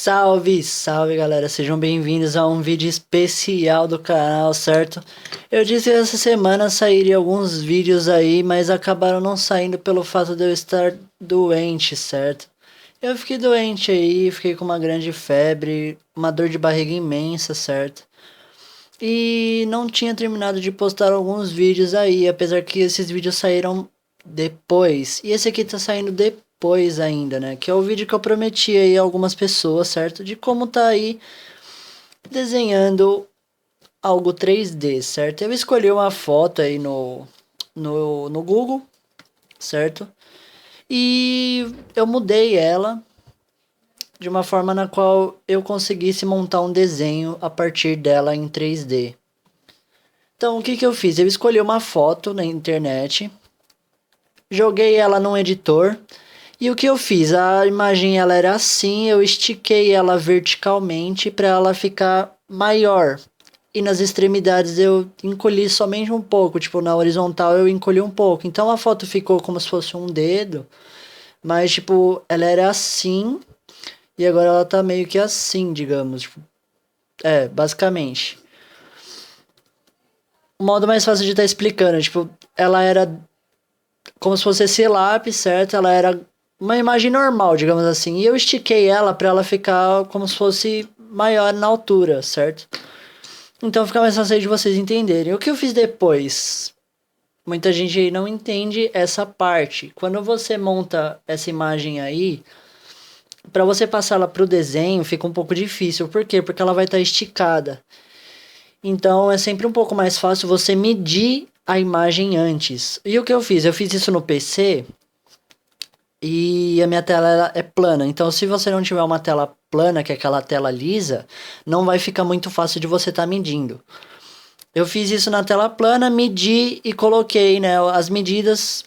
Salve, salve galera, sejam bem-vindos a um vídeo especial do canal, certo? Eu disse que essa semana sairia alguns vídeos aí, mas acabaram não saindo pelo fato de eu estar doente, certo? Eu fiquei doente aí, fiquei com uma grande febre, uma dor de barriga imensa, certo? E não tinha terminado de postar alguns vídeos aí, apesar que esses vídeos saíram depois. E esse aqui tá saindo depois ainda, né? Que é o vídeo que eu prometi aí a algumas pessoas, certo? De como tá aí desenhando algo 3D, certo? Eu escolhi uma foto aí no Google, certo? E eu mudei ela de uma forma na qual eu conseguisse montar um desenho a partir dela em 3D. Então, o que que eu fiz? Eu escolhi uma foto na internet, joguei ela num editor, e o que eu fiz? A imagem ela era assim, eu estiquei ela verticalmente para ela ficar maior. E nas extremidades eu encolhi somente um pouco, tipo na horizontal eu encolhi um pouco. Então a foto ficou como se fosse um dedo, mas tipo, ela era assim e agora ela tá meio que assim, digamos, tipo, basicamente. O modo mais fácil de estar explicando, tipo, ela era como se fosse esse lápis, certo? Ela era uma imagem normal, digamos assim. E eu estiquei ela para ela ficar como se fosse maior na altura, certo? Então fica mais fácil de vocês entenderem. O que eu fiz depois? Muita gente aí não entende essa parte. Quando você monta essa imagem aí, para você passá-la para o desenho fica um pouco difícil. Por quê? Porque ela vai estar esticada. Então é sempre um pouco mais fácil você medir a imagem antes. E o que eu fiz? Eu fiz isso no PC e a minha tela é plana. Então se você não tiver uma tela plana, que é aquela tela lisa, não vai ficar muito fácil de você estar medindo. Eu fiz isso na tela plana, medi e coloquei, né, as medidas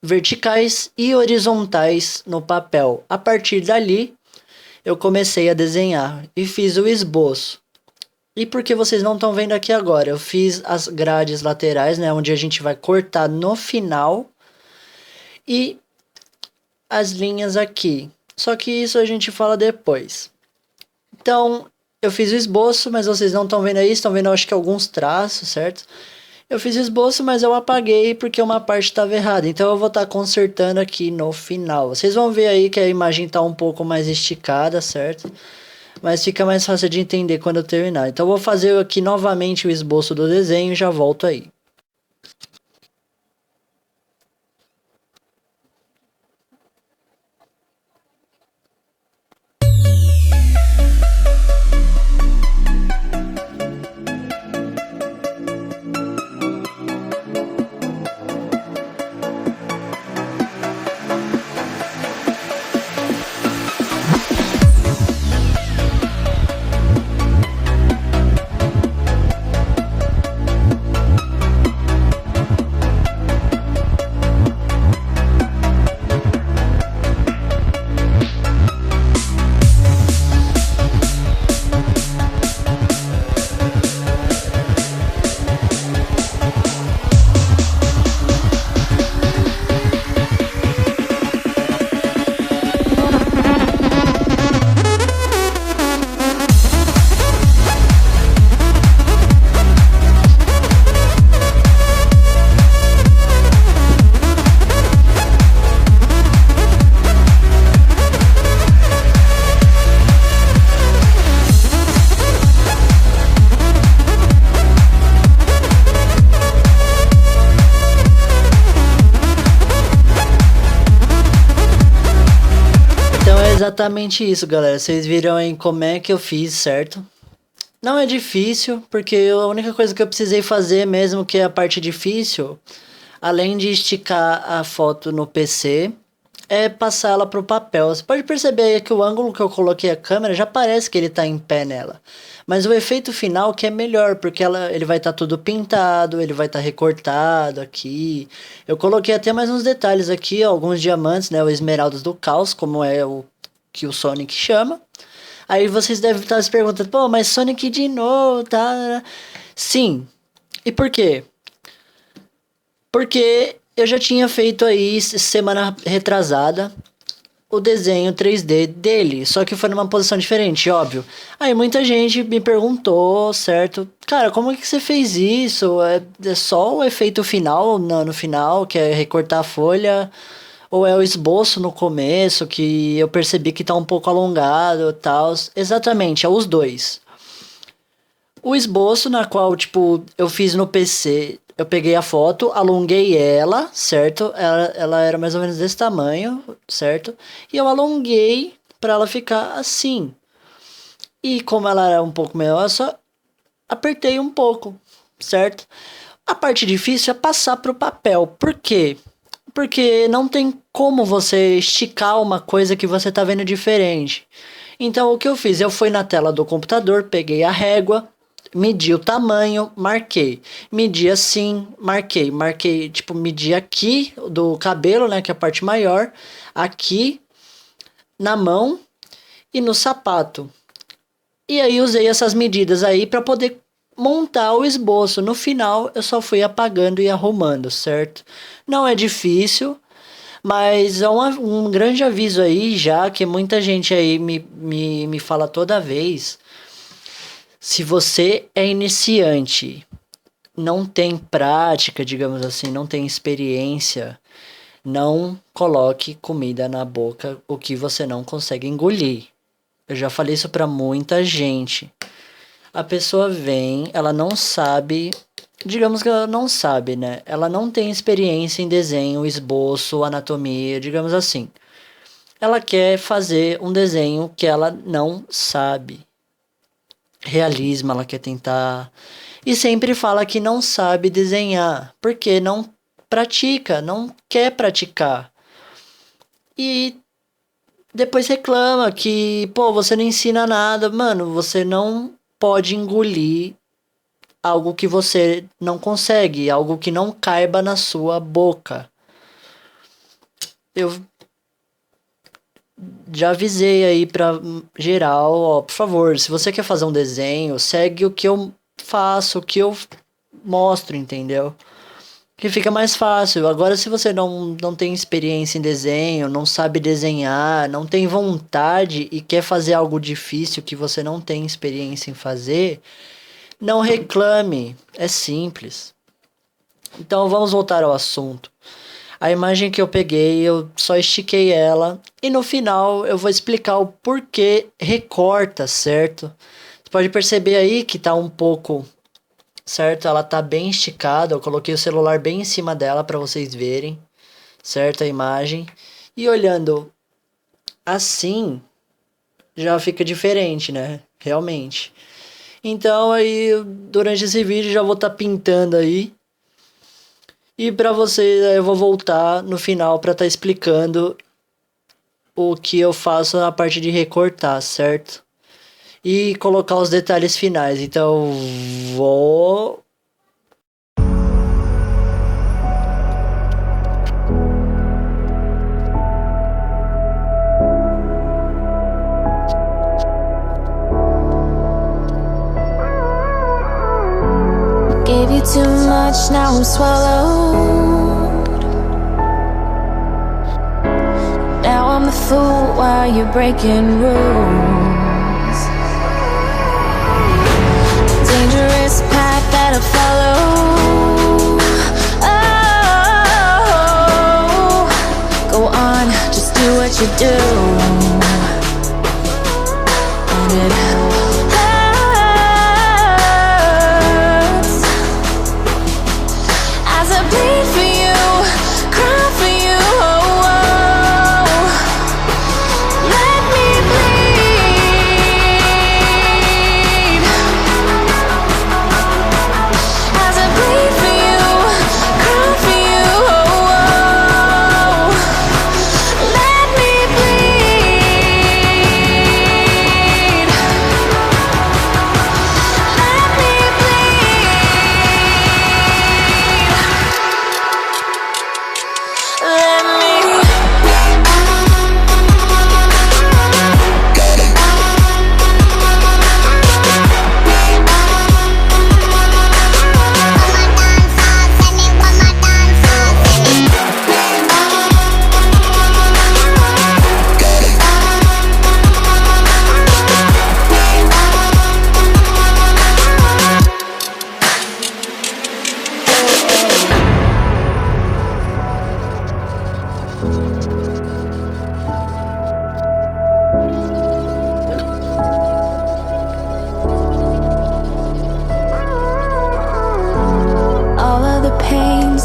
verticais e horizontais no papel. A partir dali, eu comecei a desenhar e fiz o esboço. E porque vocês não estão vendo aqui agora, eu fiz as grades laterais, né, onde a gente vai cortar no final e as linhas aqui. Só que isso a gente fala depois. Então, eu fiz o esboço, mas vocês não estão vendo aí, estão vendo acho que alguns traços, certo? Eu fiz o esboço, mas eu apaguei porque uma parte estava errada. Então eu vou estar consertando aqui no final. Vocês vão ver aí que a imagem está um pouco mais esticada, certo? Mas fica mais fácil de entender quando eu terminar. Então eu vou fazer aqui novamente o esboço do desenho e já volto aí. Exatamente isso, galera. Vocês viram aí como é que eu fiz, certo? Não é difícil, porque a única coisa que eu precisei fazer mesmo, que é a parte difícil, além de esticar a foto no PC, é passar ela pro papel. Você pode perceber aí que o ângulo que eu coloquei a câmera já parece que ele tá em pé nela. Mas o efeito final que é melhor, porque ele vai estar tudo pintado, ele vai estar recortado aqui. Eu coloquei até mais uns detalhes aqui, ó, alguns diamantes, né, o esmeraldas do caos, como é o que o Sonic chama. Aí vocês devem estar se perguntando, pô, mas Sonic de novo, tá? Sim. E por quê? Porque eu já tinha feito aí semana retrasada o desenho 3D dele, só que foi numa posição diferente, óbvio. Aí muita gente me perguntou, certo? Cara, como é que você fez isso? É só o efeito final, no final, que é recortar a folha, ou é o esboço no começo, que eu percebi que tá um pouco alongado e tal. Exatamente, é os dois. O esboço, na qual, tipo, eu fiz no PC, eu peguei a foto, alonguei ela, certo? Ela era mais ou menos desse tamanho, certo? E eu alonguei pra ela ficar assim. E como ela era um pouco maior, eu só apertei um pouco, certo? A parte difícil é passar pro papel. Por quê? Porque não tem como você esticar uma coisa que você tá vendo diferente. Então o que eu fiz? Eu fui na tela do computador, peguei a régua, medi o tamanho, marquei. Medi assim, marquei. Marquei, tipo, medi aqui do cabelo, né, que é a parte maior, aqui na mão e no sapato. E aí usei essas medidas aí para poder montar o esboço. No final eu só fui apagando e arrumando, certo? Não é difícil, mas é um grande aviso aí já que muita gente aí me fala toda vez. Se você é iniciante, não tem prática, digamos assim, não tem experiência, não coloque comida na boca o que você não consegue engolir. Eu já falei isso pra muita gente. A pessoa vem, ela não sabe, digamos que ela não sabe, né? Ela não tem experiência em desenho, esboço, anatomia, digamos assim. Ela quer fazer um desenho que ela não sabe. Realismo, ela quer tentar. E sempre fala que não sabe desenhar, porque não pratica, não quer praticar. E depois reclama que, pô, você não ensina nada. Mano, você não pode engolir algo que você não consegue, algo que não caiba na sua boca. Eu já avisei aí pra geral, ó, por favor, se você quer fazer um desenho, segue o que eu faço, o que eu mostro, entendeu? Que fica mais fácil. Agora, se você não tem experiência em desenho, não sabe desenhar, não tem vontade e quer fazer algo difícil que você não tem experiência em fazer, não reclame. É simples. Então, vamos voltar ao assunto. A imagem que eu peguei, eu só estiquei ela e no final eu vou explicar o porquê recorta, certo? Você pode perceber aí que tá um pouco, certo? Ela tá bem esticada, eu coloquei o celular bem em cima dela para vocês verem, certo? A imagem. E olhando assim, já fica diferente, né? Realmente. Então aí, durante esse vídeo já vou estar pintando aí. E para vocês, eu vou voltar no final para estar explicando o que eu faço na parte de recortar, certo? E colocar os detalhes finais. Então, vou... Gave you too much, now I'm swallowed. Now I'm the fool while you're breaking rules. Dangerous path that I follow. Oh, go on, just do what you do. And it bleed for you, cry for you, oh, oh. Let me bleed. As I bleed for you, cry for you, oh, oh. Let me bleed.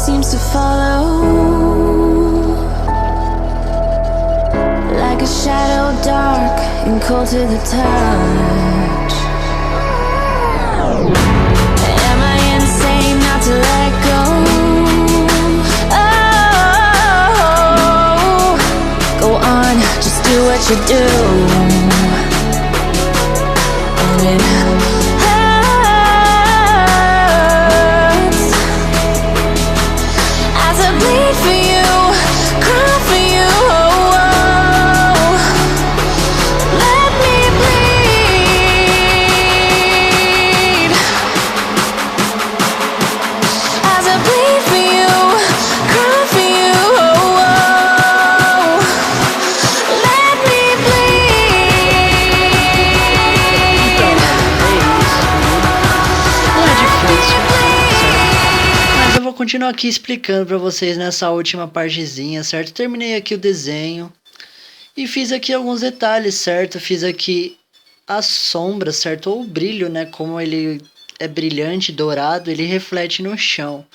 seems to follow, like a shadow dark and cold to the touch. Am I insane not to let go? Oh, go on, just do what you do. And it hurts as I bleed for you, cry for you. Oh, let me bleed as I bleed for you, cry for you. Oh, let me bleed. Não é difícil, mas eu vou continuar aqui explicando pra vocês nessa última partezinha, certo? Terminei aqui o desenho e fiz aqui alguns detalhes, certo? Fiz aqui a sombra, certo? Ou o brilho, né? Como ele é brilhante, dourado, ele reflete no chão.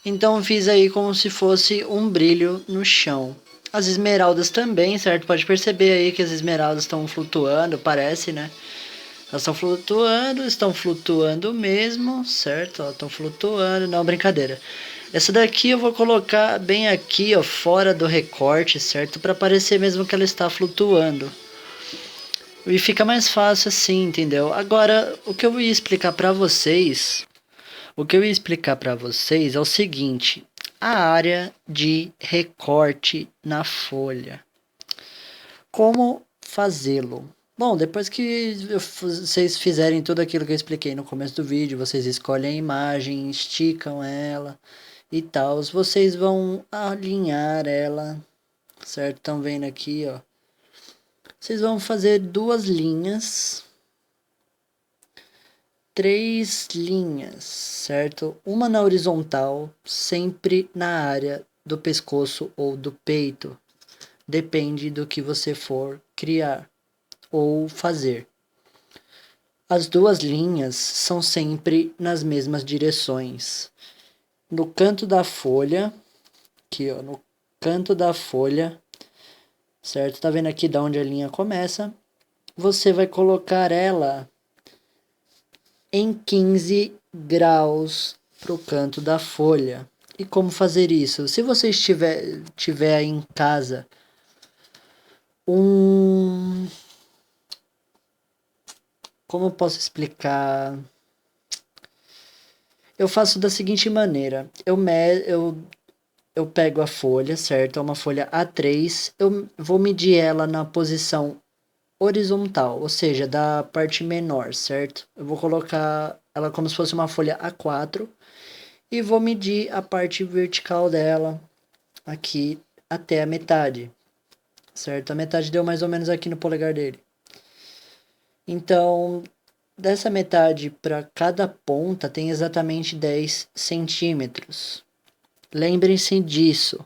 Então fiz aí como se fosse um brilho no chão. As esmeraldas também, certo? Pode perceber aí que as esmeraldas estão flutuando, parece, né? Elas estão flutuando mesmo, certo? Estão flutuando, não, brincadeira. Essa daqui eu vou colocar bem aqui, ó, fora do recorte, certo? Para parecer mesmo que ela está flutuando. E fica mais fácil assim, entendeu? Agora, o que eu ia explicar para vocês é o seguinte: a área de recorte na folha. Como fazê-lo? Bom, depois que vocês fizerem tudo aquilo que eu expliquei no começo do vídeo, vocês escolhem a imagem, esticam ela e tal, vocês vão alinhar ela, certo? Estão vendo aqui, ó. Vocês vão fazer 2 linhas, 3 linhas, certo? Uma na horizontal, sempre na área do pescoço ou do peito. Depende do que você for criar ou fazer. As 2 linhas são sempre nas mesmas direções. No canto da folha, aqui ó, no canto da folha, certo? Tá vendo aqui da onde a linha começa? Você vai colocar ela em 15 graus pro canto da folha. E como fazer isso? Se você tiver aí em casa como eu posso explicar? Eu faço da seguinte maneira. Eu pego a folha, certo? É uma folha A3. Eu vou medir ela na posição horizontal, ou seja, da parte menor, certo? Eu vou colocar ela como se fosse uma folha A4 e vou medir a parte vertical dela aqui até a metade, certo? A metade deu mais ou menos aqui no polegar dele. Então, dessa metade para cada ponta tem exatamente 10 centímetros. Lembrem-se disso.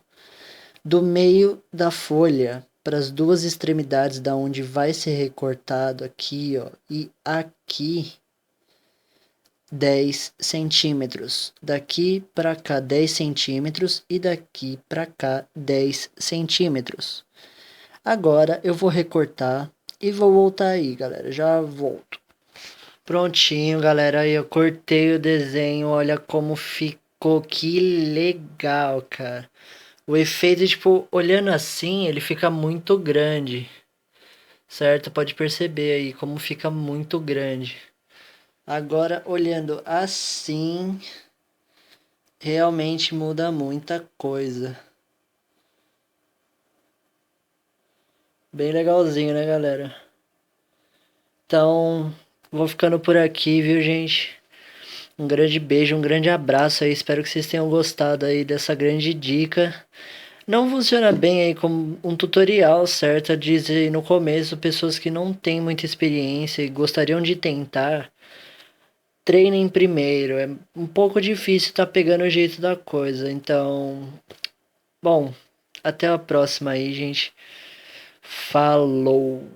Do meio da folha para as 2 extremidades da onde vai ser recortado aqui, ó, e aqui 10 centímetros. Daqui para cá 10 centímetros e daqui para cá 10 centímetros. Agora eu vou recortar e vou voltar aí, galera. Já volto. Prontinho, galera. Aí eu cortei o desenho. Olha como ficou. Que legal, cara. O efeito, tipo, olhando assim, ele fica muito grande. Certo? Pode perceber aí como fica muito grande. Agora, olhando assim, realmente muda muita coisa. Bem legalzinho, né, galera? Então, vou ficando por aqui, viu, gente? Um grande beijo, um grande abraço aí. Espero que vocês tenham gostado aí dessa grande dica. Não funciona bem aí como um tutorial, certo? A dizer no começo, pessoas que não têm muita experiência e gostariam de tentar, treinem primeiro. É um pouco difícil tá pegando o jeito da coisa. Então, bom, até a próxima aí, gente. Falou!